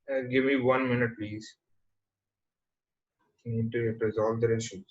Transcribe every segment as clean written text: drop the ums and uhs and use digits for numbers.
Give me 1 minute, please. I need to resolve the issues.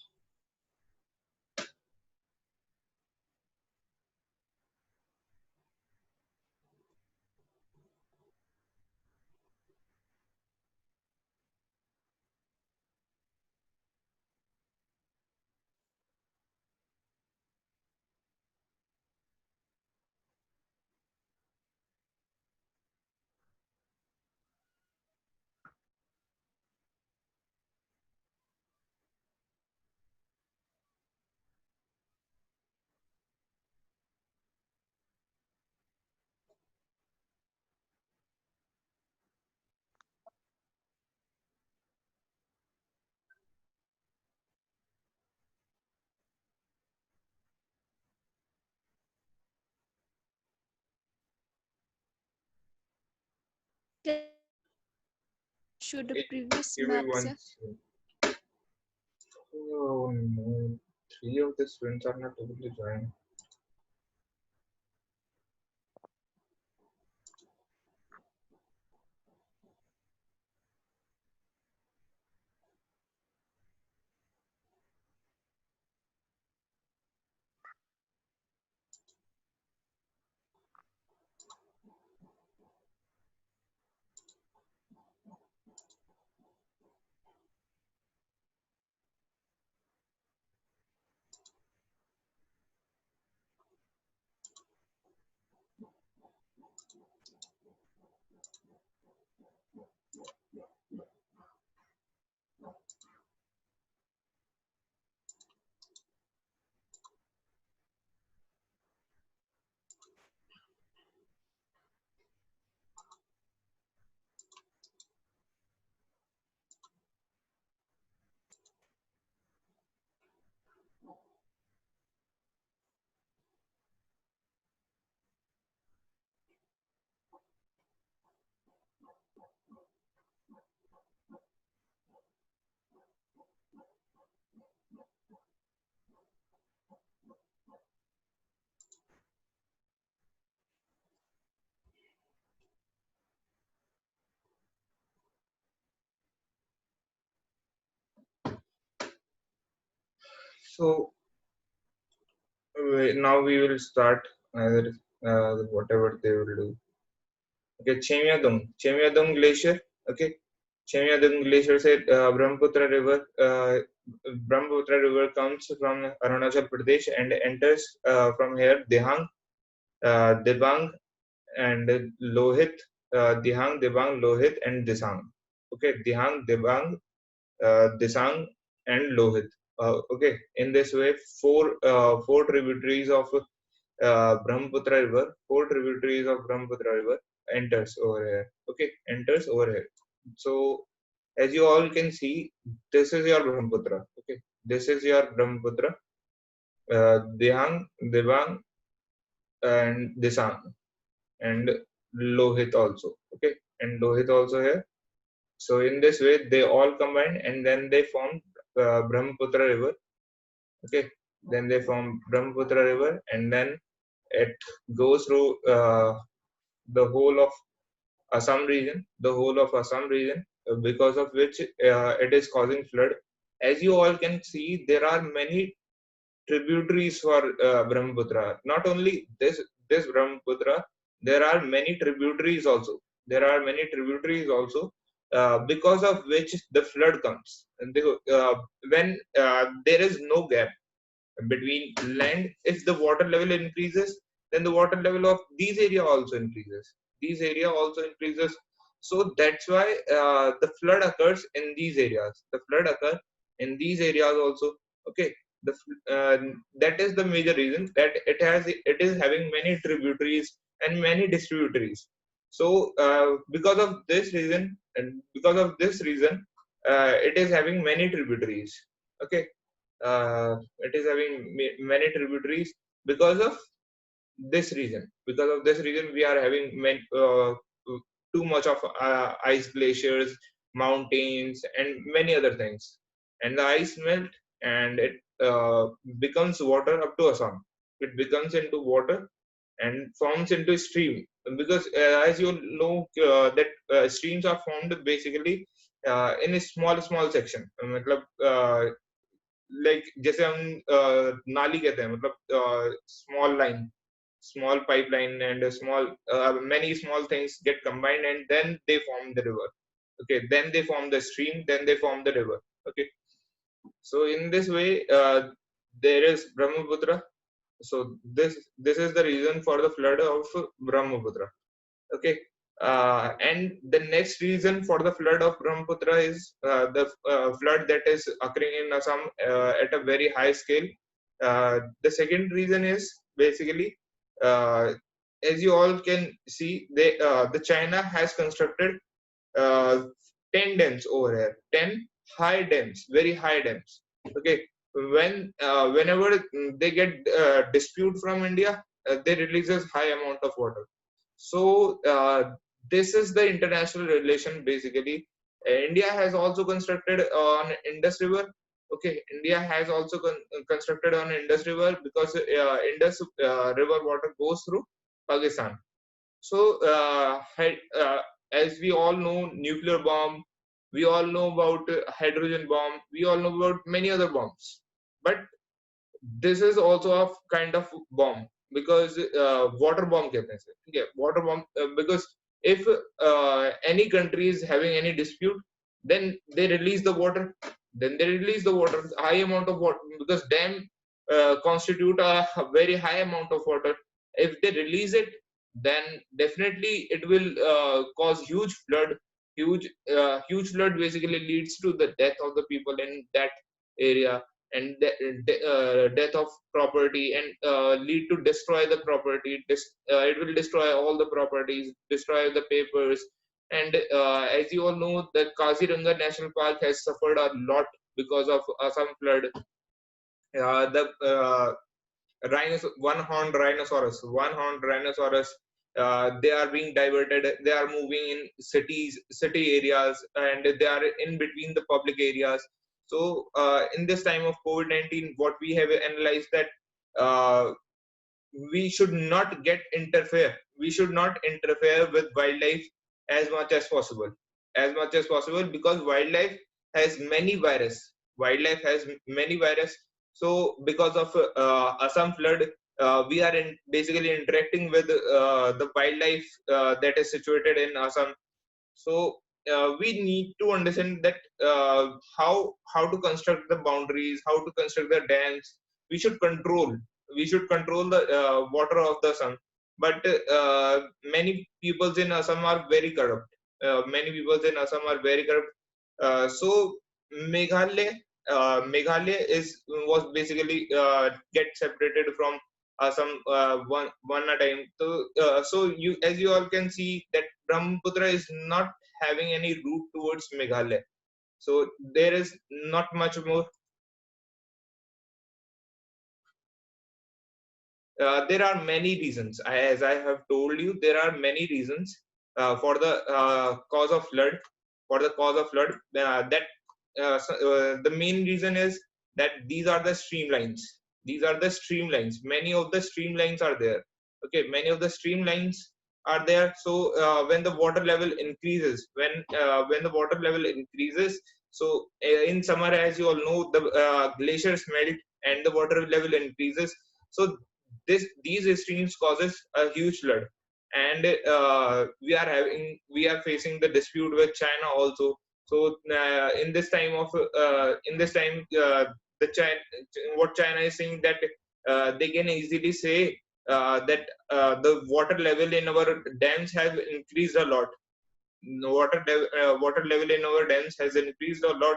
Show the It, previous give me map, one. sir. Oh no, three of the students are not able to join. So now we will start whatever they will do. Okay, Chemyadong Glacier. Okay, Chemyadong Glacier said Brahmaputra River comes from Arunachal Pradesh and enters from here Debang, and Lohit, Debang, Lohit, and Disang. Okay, Disang, and Lohit. Okay, in this way, four tributaries of Brahmaputra River, enters over here. Okay, enters over here. So as you all can see, this is your Brahmaputra. Okay, this is your Brahmaputra. Debang, and Disang, and Lohit also. Okay, and Lohit also here. So in this way, they all combine and then they form Brahmaputra River. Okay, then they form Brahmaputra River, and then it goes through the whole of Assam region, because of which it is causing flood. As you all can see, there are many tributaries for Brahmaputra. Not only this Brahmaputra, there are many tributaries also. Because of which the flood comes. And when there is no gap between land, if the water level increases, then the water level of these area also increases. So that's why the flood occurs in these areas. The flood occur in these areas also. Okay, uh, that is the major reason that it is having many tributaries and many distributaries. So it is having many tributaries. Okay, it is having many tributaries because of this reason. We are having too much of ice glaciers, mountains, and many other things. And the ice melt, and it becomes water up to Assam. It becomes into water and forms into a stream. because as you know that streams are formed basically in a small section. मतलब like जैसे हम नाली कहते हैं, मतलब small line, small pipeline, and a small many small things get combined and then they form the river. Okay, then they form the stream, then they form the river. Okay, so in this way there is Brahmaputra. So this is the reason for the flood of Brahmaputra. Okay, and the next reason for the flood of Brahmaputra is the flood that is occurring in Assam at a very high scale. The second reason is basically, uh, as you all can see, the China has constructed uh, 10 dams over here, 10 high dams, very high dams. Okay, whenever they get dispute from India, they releases high amount of water. So this is the international relation basically. India has also constructed on Indus River. Okay, India has also constructed on Indus River because Indus River water goes through Pakistan. So as we all know, nuclear bomb, we all know about hydrogen bomb, we all know about many other bombs. But this is also a kind of bomb because water bomb कहते हैं इसे, ठीक है, water bomb because if any country is having any dispute, then they release the water, high amount of water, because dam constitute a very high amount of water. If they release it, then definitely it will cause huge flood. Huge flood basically leads to the death of the people in that area, and death of property, and lead to destroy the property. It will destroy all the properties, destroy the papers. And as you all know, the Kaziranga National Park has suffered a lot because of Assam flood. The one horned rhinoceros, they are being diverted, they are moving in city areas, and they are in between the public areas. So in this time of COVID-19, what we have analyzed that uh, we should not get interfere we should not interfere with wildlife as much as possible, because wildlife has many virus. So because of Assam flood, we are basically interacting with the wildlife that is situated in Assam. So we need to understand that how to construct the boundaries, how to construct the dams. We should control the water of the Assam. But many peoples in Assam are very corrupt. So Meghalaya, Meghalaya was basically get separated from Assam one at a time. So you, as you all can see, that Brahmaputra is not having any route towards Meghalaya. So there is not much more. There are many reasons. As I have told you, there are many reasons for the cause of flood. That the main reason is that these are the streamlines. Many of the streamlines are there. Okay, many of the streamlines are there. So when the water level increases, when the water level increases, so in summer, as you all know, the glaciers melt and the water level increases. So these streams causes a huge flood. And we are facing the dispute with China also. So in this time, the China what China is saying, that they can easily say that the water level in our dams have increased a lot. Water level in our dams has increased a lot.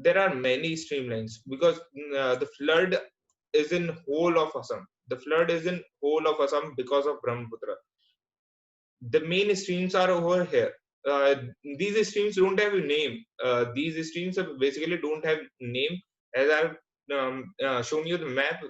There are many streamlines because the flood is in whole of Assam. Because of Brahmaputra. The main streams are over here. These streams don't have a name. These streams basically don't have name. As I've shown you the map,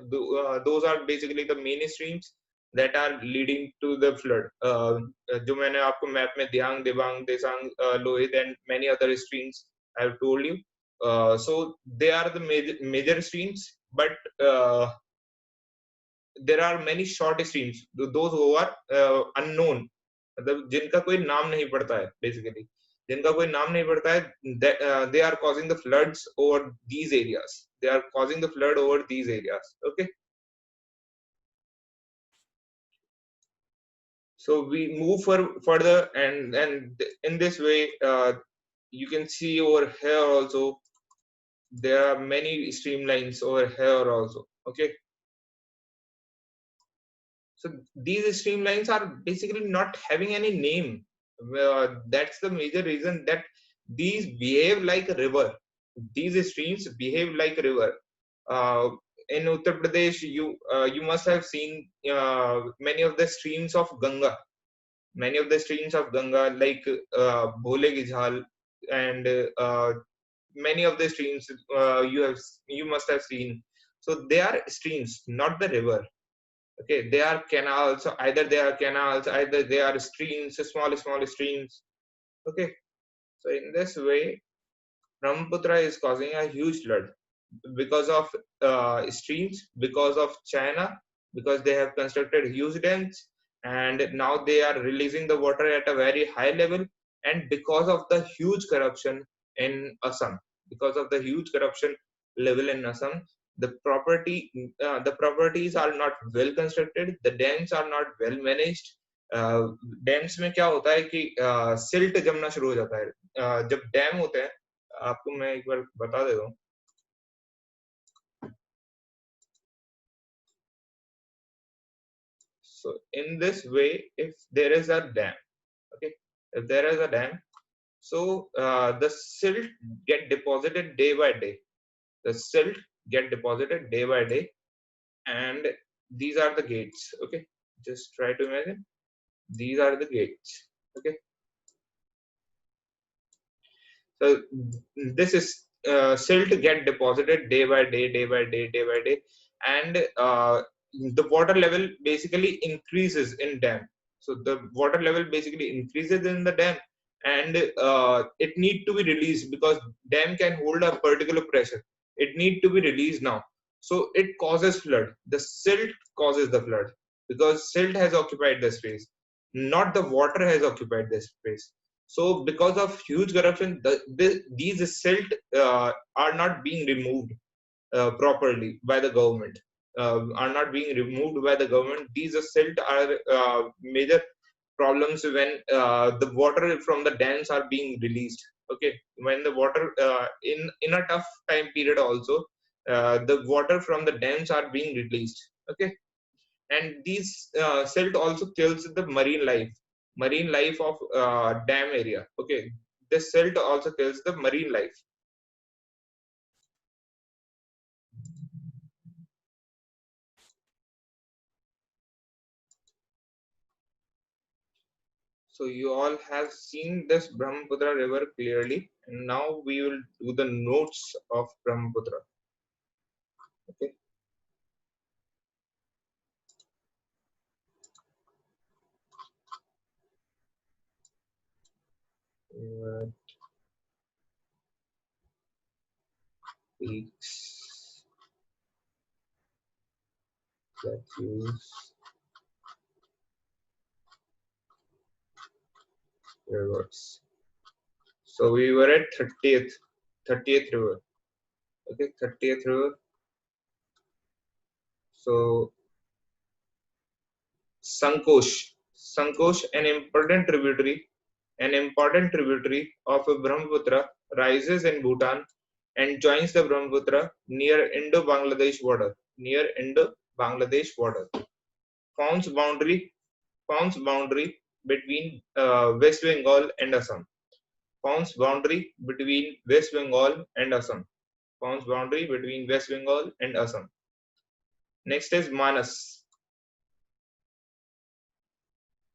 those are basically the main streams that are leading to the flood. जो मैंने आपको map में दियांग, Dibang, देसांग, Lohit and many other streams I have told you. So they are the major streams, but there are many short streams, those who are unknown, मतलब जिनका कोई नाम नहीं पड़ता है, basically जिनका कोई नाम नहीं पड़ता है, they are causing the floods over these areas. They are causing the flood over these areas. Okay, so we move further, and in this way, you can see over here also there are many streamlines over here also. Okay, so these streamlines are basically not having any name. That's the major reason that these behave like a river. These streams behave like a river. In Uttar Pradesh, you must have seen many of the streams of Ganga. Many of the streams of Ganga, like Bhole ki Jhal, and many of the streams you must have seen. So they are streams, not the river. Okay, they are canals. Either they are canals, either they are streams, small streams. Okay, so in this way, Brahmaputra is causing a huge flood because of streams, because of China, because they have constructed huge dams, and now they are releasing the water at a very high level, and because of the huge corruption in Assam, because of the huge corruption level in Assam, the properties are not well constructed, the dams are not well managed. Dams में क्या होता है कि silt जमना शुरू हो जाता है. जब डैम होते हैं, आपको मैं एक बार बता देता हूँ. So in this way, if there is a dam, okay, if there is a dam, so the silt get deposited day by day. The silt get deposited day by day, and these are the gates. Okay, just try to imagine. These are the gates. Okay, so this is silt get deposited day by day, day by day, day by day, and the water level basically increases in dam. So the water level basically increases in the dam, and it need to be released because dam can hold a particular pressure. It need to be released now, so it causes flood. The silt causes the flood because silt has occupied the space, not the water has occupied the space. So because of huge corruption, these silt are not being removed properly by the government. Are not being removed by the government. These silt are major problems when the water from the dams are being released. Okay, when the water in a tough time period also, the water from the dams are being released. Okay, and these silt also kills the marine life of dam area. Okay, this silt also kills the marine life. So you all have seen this Brahmaputra river clearly, and now we will do the notes of Brahmaputra. Okay, peaks that use rivers. So we were at 30th river. Okay, 30th river. So Sankosh, an important tributary of Brahmaputra, rises in Bhutan and joins the Brahmaputra near Indo-Bangladesh border. Forms boundary between West Bengal and Assam. Forms boundary between West Bengal and Assam. Forms boundary between West Bengal and Assam. Next is Manas.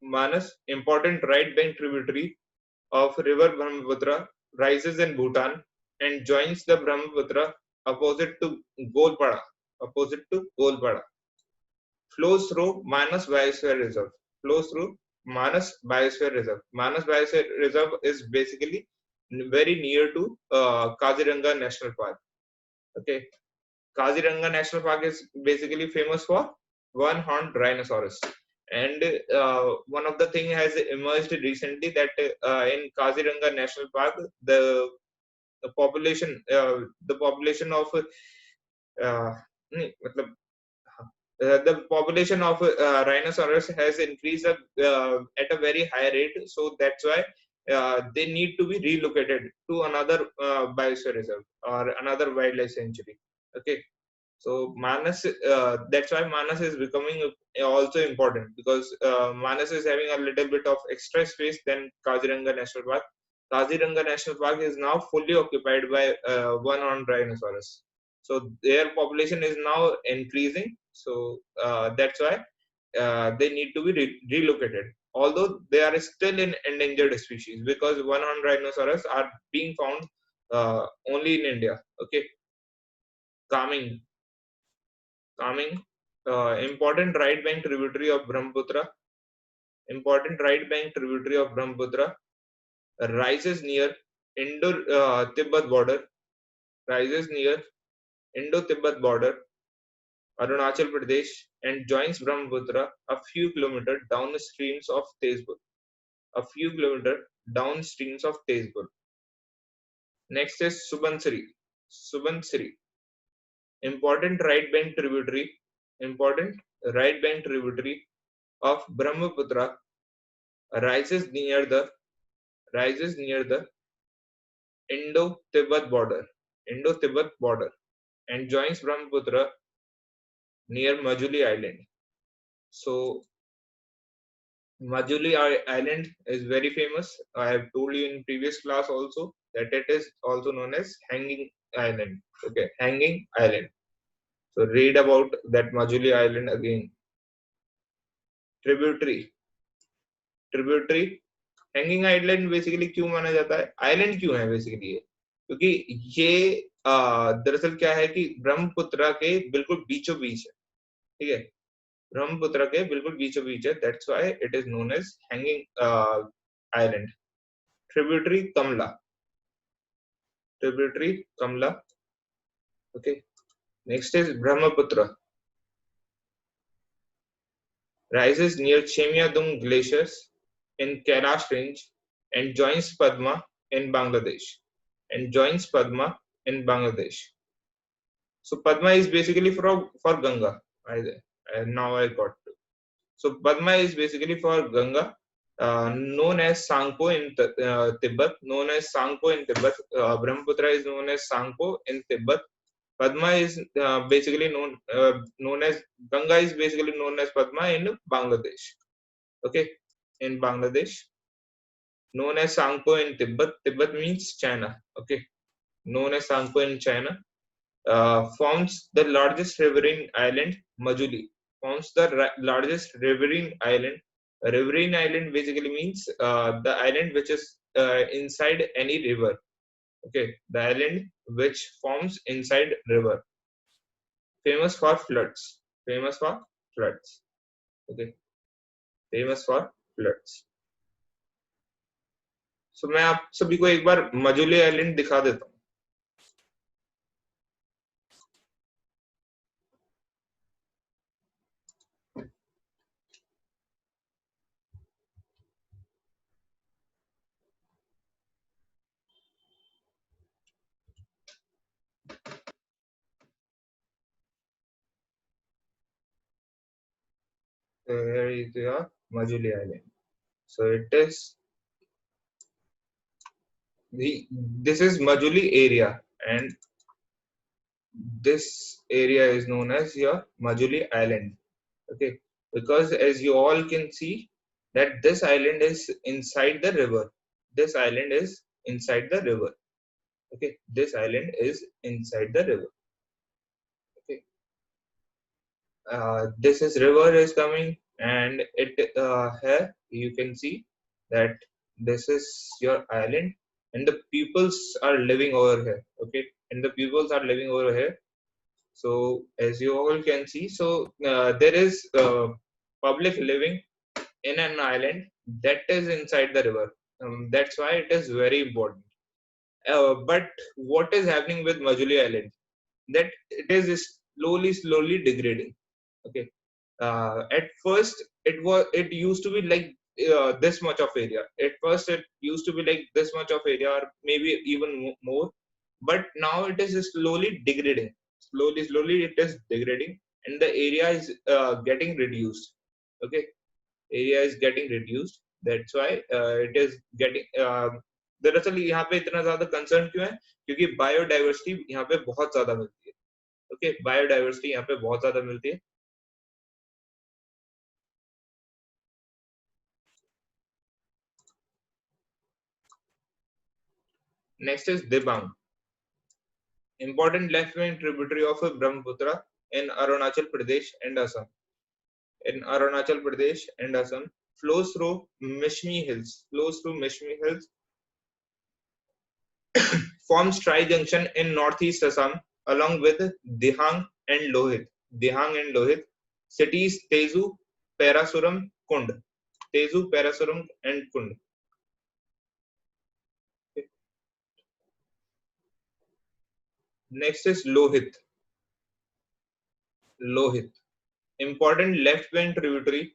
Manas, important right bank tributary of river Brahmaputra, rises in Bhutan and joins the Brahmaputra opposite to Golpada. Flows through Manas Biosphere Reserve. Manas Biosphere Reserve is basically very near to Kaziranga National Park. Okay, Kaziranga National Park is basically famous for one-horned rhinoceros. And one of the thing has emerged recently that in Kaziranga National Park, the population of मतलब, the population of rhinoceros has increased at a very high rate, so that's why they need to be relocated to another biosphere reserve or another wildlife sanctuary. Okay, so Manas, that's why Manas is becoming also important, because Manas is having a little bit of extra space than Kaziranga National Park. Kaziranga National Park is now fully occupied by one-horned rhinoceros. So their population is now increasing. So that's why they need to be relocated. Although they are still in endangered species, because one-horned rhinoceros are being found only in India. Okay, calming calming. Important right bank tributary of Brahmaputra. Important right bank tributary of Brahmaputra rises near Indo-Tibet border. Rises near Indo-Tibet border, Arunachal Pradesh, and joins Brahmaputra a few kilometers downstreams of Tezpur. A few kilometers downstreams of Tezpur. Next is Subansiri. Subansiri. Important right bank tributary. Important right bank tributary of Brahmaputra rises near the Indo-Tibet border, and joins Brahmaputra near Majuli Island. So Majuli Island is very famous. I have told you in previous class also that it is also known as Hanging Island. Okay, Hanging Island. So read about that Majuli Island again. Tributary. Hanging island basically क्यों माना जाता है, island क्यों है basically ये, क्योंकि ये दरअसल क्या है कि ब्रह्मपुत्र के बिल्कुल बीचों बीच है, ठीक है, ब्रह्मपुत्र के बिल्कुल बीचों बीच है, that's why it is known as hanging island. Tributary Kamla. Okay, next is Brahmaputra rises near Chemiadung glaciers in Kailash range and joins Padma in Bangladesh. So Padma is basically for Ganga. Now I got to. So Padma is basically for Ganga, known as Sangpo in Tibet. Brahmaputra is known as Sangpo in Tibet. Padma is basically known as Ganga is basically known as Padma in Bangladesh. Okay, in Bangladesh, known as Sangpo in Tibet. Tibet means China. Okay, known as Sangpo in China. Forms the largest riverine island, Majuli. Forms the largest riverine island. A riverine island basically means the island which is inside any river. Okay, the island which forms inside river. Famous for floods. Okay, famous for floods. So मैं आप सभी को एक बार Majuli island दिखा देता हूँ. Here is your Majuli Island. So it is this is Majuli area, and this area is known as your Majuli Island. Okay, because as you all can see that this island is inside the river. Okay, this island is inside the river. Okay, this is river is coming, and it here you can see that this is your island, and the peoples are living over here. Okay, and the peoples are living over here. So as you all can see, so there is public living in an island that is inside the river. That's why it is very important. But what is happening with Majuli Island? That it is slowly degrading. Okay. At first, it used to be like this much of area. At first, it used to be like this much of area, or maybe even more. But now it is slowly degrading. Slowly, it is degrading, and the area is getting reduced. Okay, area is getting reduced. That's why it is getting. दरअसल यहाँ पे इतना ज्यादा concern क्यों है? क्योंकि biodiversity यहाँ पे बहुत ज्यादा मिलती है. ओके, बायोडाइवर्सिटी यहाँ पे बहुत ज्यादा मिलती है. Next is Dibang, important left-wing tributary of Brahmaputra in Arunachal Pradesh and Assam. In Arunachal Pradesh and Assam, flows through Mishmi Hills. Forms tri-junction in northeast Assam along with Dihang and Lohit. Cities Tezu, Parasuram, Kund. Tezu, Parasuram, and Kund. Next is Lohit. Important left-wing tributary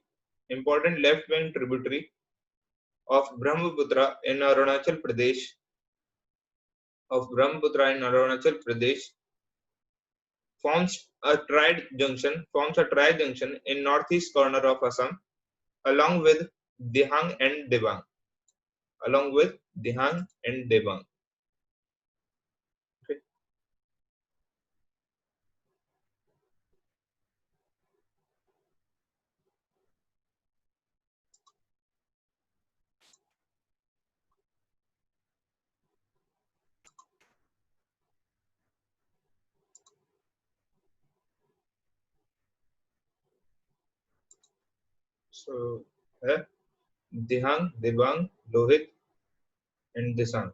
of Brahmaputra in Arunachal Pradesh. Forms a tri-junction in northeast corner of Assam along with Dihang and Dibang. Okay. So Dihang, Dibang, Lohit, and Disang.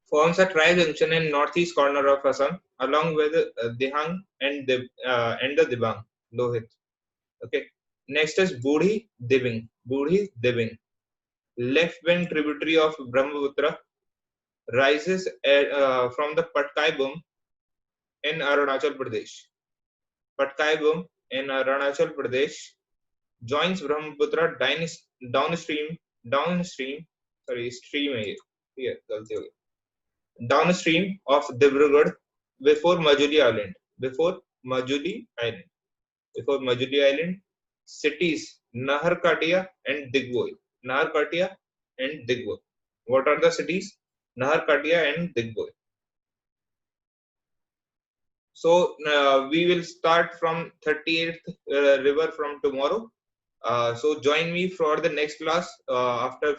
Forms a tri-junction in northeast corner of Assam along with Dihang and the Dibang, Lohit. Okay. Next is Budhi Dibing. Left-wing tributary of Brahmaputra, rises from the Patkai Bum in Arunachal Pradesh. Joins Brahmaputra downstream. Downstream of Dibrugarh before Majuli Island. Cities Naharkatia and Digboi. What are the cities? Naharkatia and Digboi. So we will start from 38th river from tomorrow. So join me for the next class after